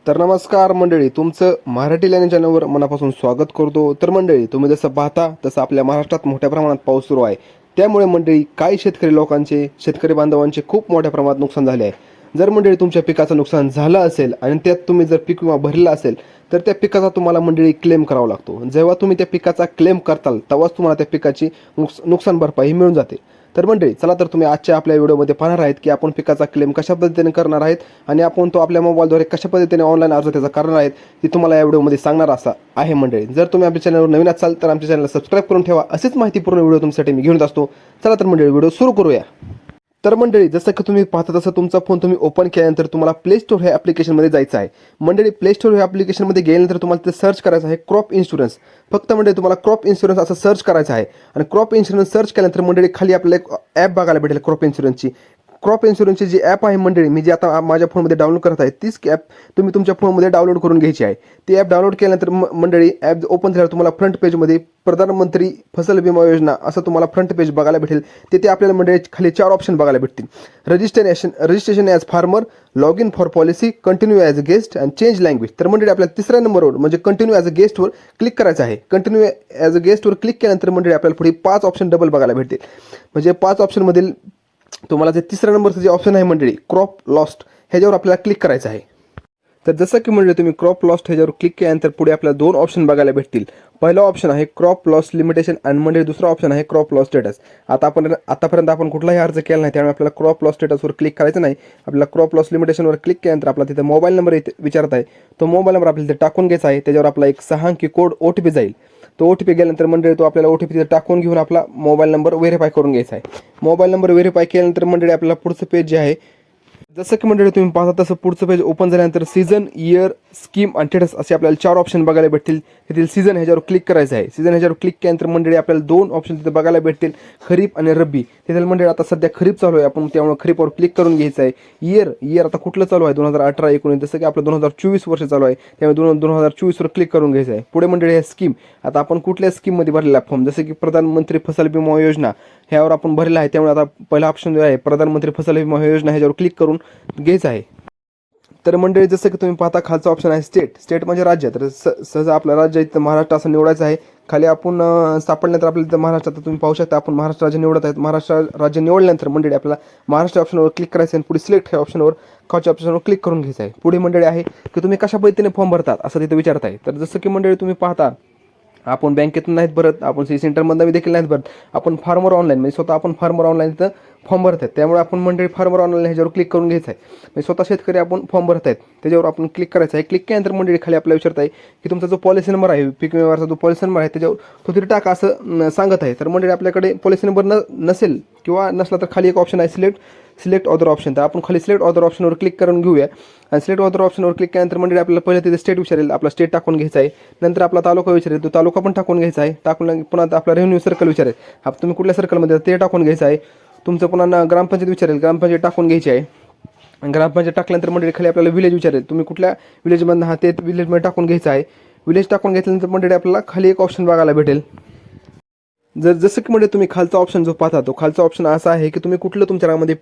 तर नमस्कार मंडळी, तुमचं मराठी लर्निंग चॅनलवर मनापासून स्वागत करतो. तर मंडळी, तुम्ही जसं पाहता तसं आपल्या महाराष्ट्रात मोठ्या प्रमाणात पाऊस सुरू आहे. त्यामुळे मंडळी काही शेतकरी बांधवांचे खूप मोठ्या प्रमाणात नुकसान झाले आहे. जर मंडळी तुमच्या पिकाचं नुकसान झालं असेल आणि त्यात तुम्ही जर पीक विमा भरला असेल तर त्या पिकाचा तुम्हाला मंडळी क्लेम करावा लागतो. जेव्हा तुम्ही त्या पिकाचा क्लेम करताल तेव्हाच तुम्हाला त्या पिकाची नुकसान भरपाई मिळून जाते. तर मंडळी, चला तर तुम्ही आजच्या आपल्या व्हिडिओमध्ये पाहणार आहेत की आपण पिकाचा क्लेम कशा पद्धतीने करणार आहेत आणि आपण तो आपल्या मोबाईलद्वारे कशा पद्धतीने ऑनलाईन अर्ज त्याचा करणार आहेत ती तुम्हाला या व्हिडिओमध्ये सांगणार असा आहे. मंडळी, जर तुम्ही आपल्या चॅनलवर नवीन असाल तर आमच्या चॅनलला सबस्क्राईब करून ठेवा. असेच माहितीपूर्ण व्हिडिओ तुमच्यासाठी मी घेऊन असतो. चला तर मंडळी, व्हिडिओ सुरू करूया. तर मंडळी, जसं की तुम्ही पाहता तसं तुमचा फोन तुम्ही ओपन केल्यानंतर तुम्हाला प्ले स्टोर ह्या ॲप्लिकेशनमध्ये जायचं आहे. मंडळी, प्ले स्टोर ह्या ॲप्लिकेशनमध्ये गेल्यानंतर तुम्हाला ते सर्च करायचं आहे क्रॉप इन्शुरन्स. फक्त मंडळी तुम्हाला क्रॉप इन्शुरन्स असं सर्च करायचं आहे आणि क्रॉप इन्शुरन्स सर्च केल्यानंतर मंडळी खाली आपल्याला एक ॲप बघायला भेटेल क्रॉप इन्शुरन्सची. क्रॉप इन्शुरन्सची जी ॲप आहे मंडळी, मी जी आता माझ्या फोनमध्ये डाउनलोड करत आहे तीच ॲप तुम्ही तुमच्या फोनमध्ये डाउनलोड करून घ्यायची आहे. ती ॲप डाउनलोड केल्यानंतर मंडळी ॲप ओपन झाल्यावर तुम्हाला फ्रंट पेजमध्ये प्रधानमंत्री फसल विमा योजना असं तुम्हाला फ्रंट पेज बघायला भेटेल. तिथे आपल्याला मंडळी खाली 4 ऑप्शन बघायला भेटतील. Registration as farmer, log in for policy, continue as a guest and change language. तर मंडळी आपल्याला तिसऱ्या नंबरवर म्हणजे कंटिन्यू ॲज अ गेस्टवर क्लिक करायचं आहे. कंटिन्यू ॲज अ गेस्टवर क्लिक केल्यानंतर मंडळी आपल्याला पुढे 5 ऑप्शन डबल बघायला भेटतील. म्हणजे 5 ऑप्शनमधील तुम्हाला जे तिसऱ्या नंबरचं जे ऑप्शन आहे मंडळी क्रॉप लॉस्ट, ह्याच्यावर आपल्याला क्लिक करायचं आहे. तर जसं की मंडळी तुम्ही क्रॉप लॉस्ट ह्याच्यावर क्लिक केल्यानंतर पुढे आपल्याला 2 ऑप्शन बघायला भेटतील. पहिला ऑप्शन आहे क्रॉप लॉस लिमिटेशन आणि मंडळी दुसरा ऑप्शन आहे क्रॉप लॉस स्टेटस. आतापर्यंत आपण कुठलाही अर्ज केला नाही, त्यामुळे आपल्याला क्रॉप लॉस स्टेटसवर क्लिक करायचं नाही. आपल्याला क्रॉप लॉस लिमिटेशनवर क्लिक केल्यानंतर आपला तिथे मोबाईल नंबर विचारत आहे. तो मोबाईल नंबर आपल्याला तिथे टाकून घ्यायचा आहे. त्याच्यावर आपला एक 6 अंकी कोड OTP जाईल. तो OTP गेल्यानंतर मंडळी तो आपल्याला OTP तिथे टाकून घेऊन आपला मोबाईल नंबर व्हेरीफाय करून घ्यायचा आहे. मोबाईल नंबर व्हेरीफाय केल्यानंतर मंडळी आपल्याला पुढचं पेज जे आहे, जसं की मंडळी तुम्ही पाहता तसं पुढचं पेज ओपन झाल्यानंतर सीझन, इयर, स्कीम आणि स्टेटस असे आपल्याला 4 ऑप्शन बघायला भेटतील. तिथे सीझन ह्याच्यावर क्लिक करायचं आहे. सीझन ह्याच्यावर क्लिक केल्यानंतर मंडळी आपल्याला 2 ऑप्शन तिथे बघायला भेटतील, खरीप आणि रब्बी. तिथे मंडळी आता सध्या खरीप चालू आहे, आपण त्यामुळे खरीपवर क्लिक करून घ्यायचं आहे. इयर आता कुठलं चालू आहे 2018-19, जसं की आपलं 2024 वर्ष चालू आहे, त्यामुळे 2024वर क्लिक करून घ्यायचं आहे. पुढे मंडळी आहे स्कीम. आता आपण कुठल्या स्कीममध्ये भरलेला फॉर्म, जसं की प्रधानमंत्री फसल विमा योजना ह्यावर आपण भरलेला आहे, त्यामुळे आता पहिला ऑप्शन जो आहे प्रधानमंत्री फसल विमा योजना ह्याच्यावर क्लिक करून घ्यायचं आहे. तर मंडळी जसं की तुम्ही पाहता खालचा ऑप्शन आहे स्टेट म्हणजे राज्य. तर सहज आपलं राज्य इथं महाराष्ट्र असं निवडायचं आहे. खाली आपण सापडल्यानंतर आपल्याला इथं महाराष्ट्रात तुम्ही पाहू शकता आपण महाराष्ट्र राज्य निवडत आहेत. महाराष्ट्र राज्य निवडल्यानंतर मंडळी आपल्याला महाराष्ट्र ऑप्शनवर क्लिक करायचं आहे आणि पुढे सिलेक्ट ह्या ऑप्शनवर खालच्या ऑप्शनवर क्लिक करून घ्यायचं आहे. पुढे मंडळी आहे की तुम्ही कशा पद्धतीने फॉर्म भरतात असं तिथे विचारत आहे. तर जसं की मंडळी तुम्ही पाहता आपण बँकेतून नाहीत भरत, आपण सेंटरमधून देखील नाहीत भरत, आपण फार्मर ऑनलाईन म्हणजे स्वतः आपण फार्मर ऑनलाईन इथं फॉर्म भरत आहेत. त्यामुळे आपण मंडळी फार्मर ऑनलाईन ह्याच्यावर क्लिक करून घ्यायचं आहे. म्हणजे स्वतः शेतकरी आपण फॉर्म भरत आहेत त्याच्यावर आपण क्लिक करायचं आहे. क्लिक केल्यानंतर मंडळी खाली आपल्याला विचारत आहे की तुमचा जो पॉलिसी नंबर आहे, पीक विम्याचा जो पॉलिसी नंबर आहे त्याच्यावर तो तिथे टाका असं सांगत आहे. तर मंडळी आपल्याकडे पॉलिसी नंबर नसेल किंवा नसला तर खाली एक ऑप्शन आहे सिलेक्ट ऑदर ऑप्शन. तर आपण खाली सिलेक्ट ऑदर ऑप्शनवर क्लिक करून घेऊया आणि सिलेक्ट ऑदर ऑप्शनवर क्लिक केल्यानंतर मंडळी आपल्याला पहिलं तिथे स्टेट विचारेल, आपला स्टेट टाकून घ्यायचा आहे. नंतर आपला तालुका विचारेल, तो तालुका पण टाकून घ्यायचा आहे. टाकून पुन्हा आपला रेव्हेन्यू सर्कल विचारेल, तुम्ही कुठल्या सर्कलमध्ये ते टाकून घ्यायचं आहे. तुमचं पुन्हा ग्रामपंचायत विचारेल, ग्रामपंचायत टाकून घ्यायची आहे. ग्रामपंचायत टाकल्यानंतर मंडळी खाली आपल्याला विलेज विचारेल, तुम्ही कुठल्या विलेजमधून ते विलेजमध्ये टाकून घ्यायचं आहे. विलेज टाकून घेतल्यानंतर मंडळी आपल्याला खाली एक ऑप्शन बघायला भेटेल. जसं की म्हणजे तुम्ही खालचा ऑप्शन जो पाहता तो खालचा ऑप्शन असा आहे की तुम्ही कुठलं तुमच्या रानामध्ये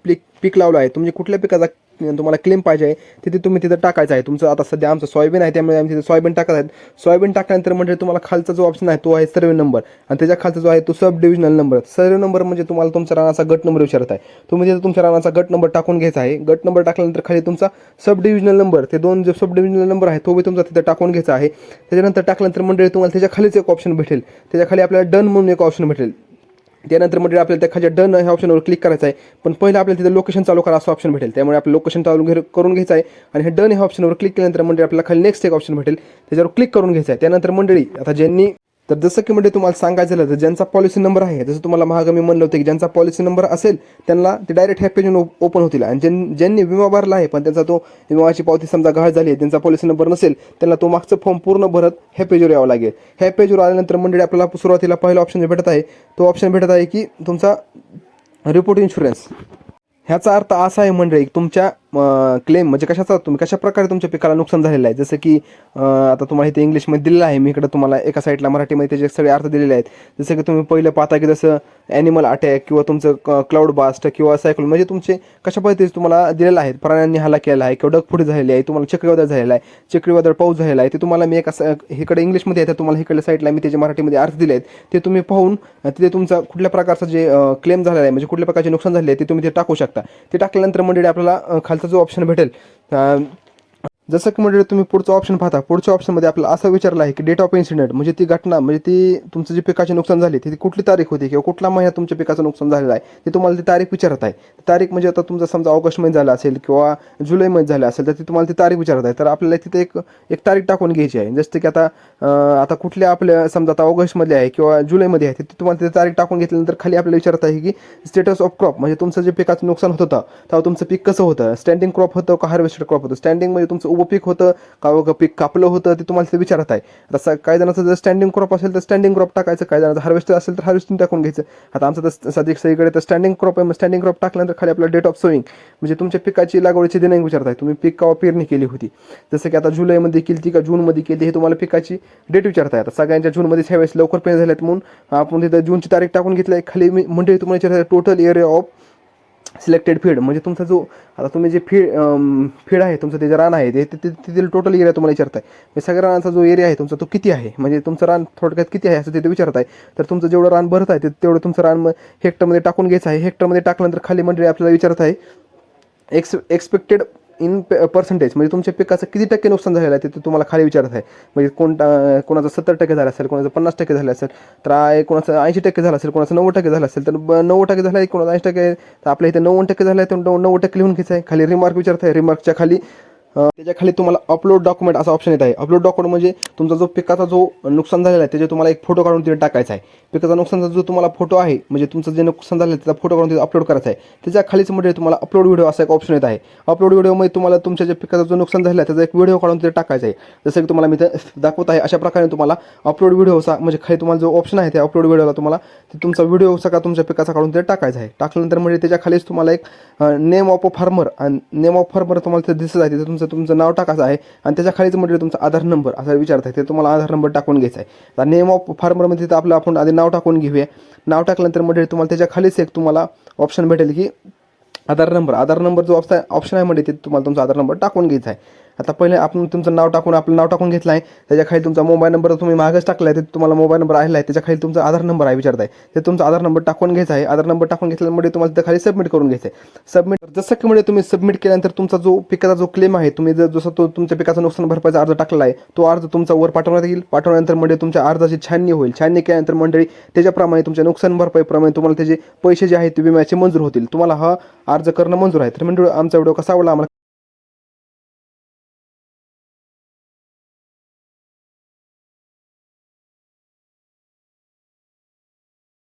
पीक लावलं आहे, तुम्ही कुठल्या पिकाचा तुम्हाला क्लेम पाहिजे आहे तिथे तुम्ही तिथं टाकायचं आहे. तुमचं आता सध्या आमचं सोयाबीन आहे त्यामुळे आम्ही तिथे सोयाबीन टाकत आहेत. सोयाबीन टाकल्यानंतर म्हणजे तुम्हाला खालचा जो ऑप्शन आहे तो आहे सर्वे नंबर आणि त्याच्या खालचा जो आहे तो सब डिव्हिजनल नंबर. सर्वे नंबर म्हणजे तुम्हाला तुमच्या रानाचा गट नंबर विचारत आहे, तुम्ही तिथे तुमच्या रानाचा गट नंबर टाकून घ्यायचा आहे. गट नंबर टाकल्यानंतर खाली तुमचा सब डिव्हिजनल नंबर, ते 2 जो सब डिव्हिजनल नंबर आहे तो बी तुमचा तिथे टाकून घ्यायचा आहे. त्याच्यानंतर टाकल्यानंतर मंडळी तुम्हाला त्याच्या खालीच एक ऑप्शन भेटेल, त्याच्या खाली आपल्याला डन म्हणून एक ऑप्शन भेटेल. त्यानंतर म्हणजे आपल्याला त्या खाली डन ह्या ऑप्शनवर क्लिक करायचं आहे. पण पहिलं आपल्याला तिथे लोकेशन चालू करा असं ऑप्शन भेटेल, त्यामुळे आपलं लोकेशन चालू करून घ्यायचं आहे. आणि हे डन ह्या ऑप्शनवर क्लिक केल्यानंतर म्हणजे आपल्याला खाली नेक्स्ट एक ऑप्शन भेटेल, त्याच्यावर क्लिक करून घ्यायचं आहे. त्यानंतर मंडळी आता तर जसं की म्हणजे तुम्हाला सांगायचं झालं तर ज्यांचा पॉलिसी नंबर आहे, जसं तुम्हाला मागं मी म्हणलं होतं की ज्यांचा पॉलिसी नंबर असेल त्यांना ते डायरेक्ट ह्या पेजून ओपन होतील. आणि ज्यांनी विमा भरला आहे पण त्यांचा तो विमाची पावती समजा गहाळ झाली आहे, त्यांचा पॉलिसी नंबर नसेल, त्यांना तो मागचं फॉर्म पूर्ण भरत ह्या पेजवर यावं लागेल. ह्या पेजवर आल्यानंतर मंडळी आपल्याला सुरुवातीला पहिला ऑप्शन भेटत आहे, तो ऑप्शन भेटत आहे की तुमचा रिपोर्ट इन्शुरन्स. ह्याचा अर्थ असा आहे मंडळी तुमच्या क्लेम म्हणजे कशाचा तुम्ही कशा प्रकारे तुमच्या पिकाला नुकसान झालेलं आहे, जसं की आता तुम्हाला इथे इंग्लिशमध्ये दिलेलं आहे, मी इकडं तुम्हाला एका साईडला मराठीमध्ये त्याचे सगळे अर्थ दिलेले आहेत. जसं की तुम्ही पहिलं पाहता की जसं ॲनिमल अटॅक किंवा तुमचं क्लाउड बास्ट किंवा सायक्लोन, म्हणजे तुमचे कशा पद्धतीचे तुम्हाला दिलेलं आहे, प्राण्यांनी हल्ला केला आहे किंवा ढगफुटी झालेली आहे, तुम्हाला चक्रीवादळ झालेलं आहे, चक्रीवादळ पाऊस झालेला आहे, ते तुम्हाला मी एका इकडे इंग्लिशमध्ये आहे, तर तुम्हाला इकडल्या साईडला मी त्याचे मराठीमध्ये अर्थ दिले आहेत. ते तुम्ही पाहून तिथे तुमचा कुठल्या प्रकारचं जे क्लेम झालेला आहे म्हणजे कुठल्या प्रकारचे नुकसान झाले आहे ते तुम्ही ते टाकू शकता. ते टाकल्यानंतर म्हणजे आपल्याला खालचा जो ऑप्शन भेटेल, जसं की म्हणजे तुम्ही पुढचं ऑप्शन पाहता, पुढच्या ऑप्शनमध्ये आपल्याला असं विचारलं आहे की डेट ऑफ इन्सिडेंट, म्हणजे ती घटना म्हणजे ती तुमचं जे पिकाचे नुकसान झाले ती कुठली तारीख होती किंवा कुठला महिन्यात तुमच्या पिकाचं नुकसान झालेलं आहे ते तुम्हाला ती तारीख विचारत आहे. तारीख म्हणजे आता तुमचं समजा ऑगस्टमध्ये झालं असेल किंवा जुलैमध्ये झालं असेल तर ती तुम्हाला ती तारीख विचारत आहे. तर आपल्याला तिथे एक तारीख टाकून घ्यायची आहे. जसं की आता कुठल्या आपल्या समजा आता ऑगस्टमध्ये आहे किंवा जुलैमध्ये आहे, ती तुम्हाला ती तारीख टाकून घेतल्यानंतर खाली आपल्याला विचारत आहे की स्टेटस ऑफ क्रॉप, म्हणजे तुमचं जे पिकाचं नुकसान होत होतं तेव्हा तुमचं पीक कसं होतं, स्टँडिंग क्रॉप होतं का हार्वेस्टेड क्रॉप होतं. स्टँडिंग म्हणजे तुमचं उभं पीक होतं का पीक कापलं होतं ते तुम्हाला ते विचारत आहे. आता काही जणांचं जर स्टँडिंग क्रॉप असेल तर स्टँडिंग क्रॉप टाकायचं, काही जणांचं हार्वेस्टर असेल तर हार्वेस्टिंग टाकून घ्यायचं. आता आमचं तर सध्या सगळीकडे तर स्टँडिंग क्रॉप आहे, मग स्टँडिंग क्रॉप टाकल्यानंतर खाली आपला डेट ऑफ सोईंग म्हणजे तुमच्या पिकाची लागवडीची दिनांक विचारत आहे, तुम्ही पीक केव्हा पेरणी केली होती, जसं की आता जुलैमध्ये केली का जूनमध्ये केली, हे तुम्हाला पिकाची डेट विचारत आहे. आता सगळ्यांच्या जूनमध्ये ह्यावेळेस लवकर पेरणी झाल्यात म्हणून आपण तिथं जूनची तारीख टाकून घेतली आहे. खाली म्हणजे तुम्हाला विचारत total area of selected feed, म्हणजे तुमचा जो आता तुम्ही जे फीड आहे तुमचं ते जे रान आहे ते तिथील टोटल एरिया तुम्हाला विचारत आहे. म्हणजे सगळ्या रानाचा जो एरिया आहे तुमचा तो किती आहे, म्हणजे तुमचं रान थोडक्यात किती आहे असं तिथे विचारत आहे. तर तुमचं जेवढं रान भरत आहे तेवढं तुमचं रान हेक्टरमध्ये टाकून घ्यायचं आहे. हेक्टरमध्ये टाकल्यानंतर खाली म्हणजे आपल्याला विचारत आहे एक्सपेक्टेड इन पर्सेंटेज, म्हणजे तुमच्या पिकाचं किती टक्के नुकसान झालेलं आहे ते तुम्हाला खाली विचारत आहे. म्हणजे कोणाचं 70% झालं असेल, कोणाचं 50% झालं असेल, तर कोणाचं 80% झालं असेल, कोणाचं 90% झालं असेल, तर 90% झालं आहे, कोणाचं 80%, तर आपल्या इथे 90% झालं आहे, तर 90% लिहून घ्यायचं आहे. खाली रिमार्क विचारत आहे, रिमार्कच्या खाली त्याच्या खाली तुम्हाला अपलोड डॉक्युमेंट असा ऑप्शन येत आहे. अपलोड डॉक्युमेंट म्हणजे तुमचा जो पिकाचा जो नुकसान झालेला आहे त्याचे तुम्हाला एक फोटो काढून तिथे टाकायचा आहे. पिकाचा नुकसानचा जो तुम्हाला फोटो आहे म्हणजे तुमचं जे नुकसान झालं आहे त्याचा फोटो काढून तिथे अपलोड करायचा आहे. त्याच्या खालीच म्हणजे तुम्हाला अपलोड व्हिडिओ असा एक ऑप्शन येत आहे. अपलोड व्हिडिओमध्ये तुम्हाला तुमच्या जे पिकाचा जो नुकसान झालं आहे त्याचा एक व्हिडिओ काढून तिथे टाकायचा आहे. जसं की तुम्हाला मी दाखवत आहे अशा प्रकारे तुम्हाला अपलोड व्हिडिओचा म्हणजे खाली तुम्हाला जो ऑप्शन आहे त्या अपलोड व्हिडिओला तुम्हाला तुमचा व्हिडिओ सगळा तुमच्या पिकाचा काढून तिथे टाकायचा आहे. टाकल्यानंतर म्हणजे त्याच्या खालीच तुम्हाला एक नेम ऑफ अ फार्मर आणि नेम ऑफ फार्मर तुम्हाला तिथे दिसत आहे. तिथे तुमचं नाव टाकायचं आहे आणि त्याच्या खालीच म्हणजे तुमचा आधार नंबर असा विचारत आहे, ते तुम्हाला आधार नंबर टाकून घ्यायचा आहे. आता नेम ऑफ फार्मरमध्ये तिथं आपलं आपण आधी नाव टाकून घेऊया. नाव टाकल्यानंतर म्हणजे तुम्हाला त्याच्या खालीच एक तुम्हाला ऑप्शन भेटेल की आधार नंबर जो ऑप्शन आहे म्हणजे तिथे तुम्हाला तुमचा आधार नंबर टाकून घ्यायचा आहे. आता पहिले आपण तुमचं नाव टाकून आपलं नाव टाकून घेतलं आहे, त्याच्या खाली तुमचा मोबाईल नंबर तुम्ही मागच टाकला आहे, ते तुम्हाला मोबाईल नंबर आलेला आहे, त्याच्या खाली तुमचा आधार नंबर आहे विचारत आहे, ते तुमचा आधार नंबर टाकून घ्यायचा आहे. आधार नंबर टाकून घेतल्यामुळे तुम्हाला त्या खाली सबमिट करून घ्यायचं आहे. सबमिट जसं की म्हणजे तुम्ही सबमिट केल्यानंतर तुमचा जो पिकाचा जो क्लेम आहे, तुम्ही जर जसं तो तुमच्या पिकाचं नुकसान भरपाईचा अर्ज टाकला आहे तो अर्ज तुमचा वर पाठवण्यात येईल. पाठवल्यानंतर म्हणजे तुमच्या अर्जाची छाननी होईल. छाननी केल्यानंतर मंडळी त्याच्याप्रमाणे तुमच्या नुकसान भरपाईप्रमाणे तुम्हाला त्याचे पैसे जे आहेत ते विम्याचे मंजूर होतील. तुम्हाला हा अर्ज करणं मंजूर आहे. तर मंडळी आमचा व्हिडिओ कसा आवडला आम्हाला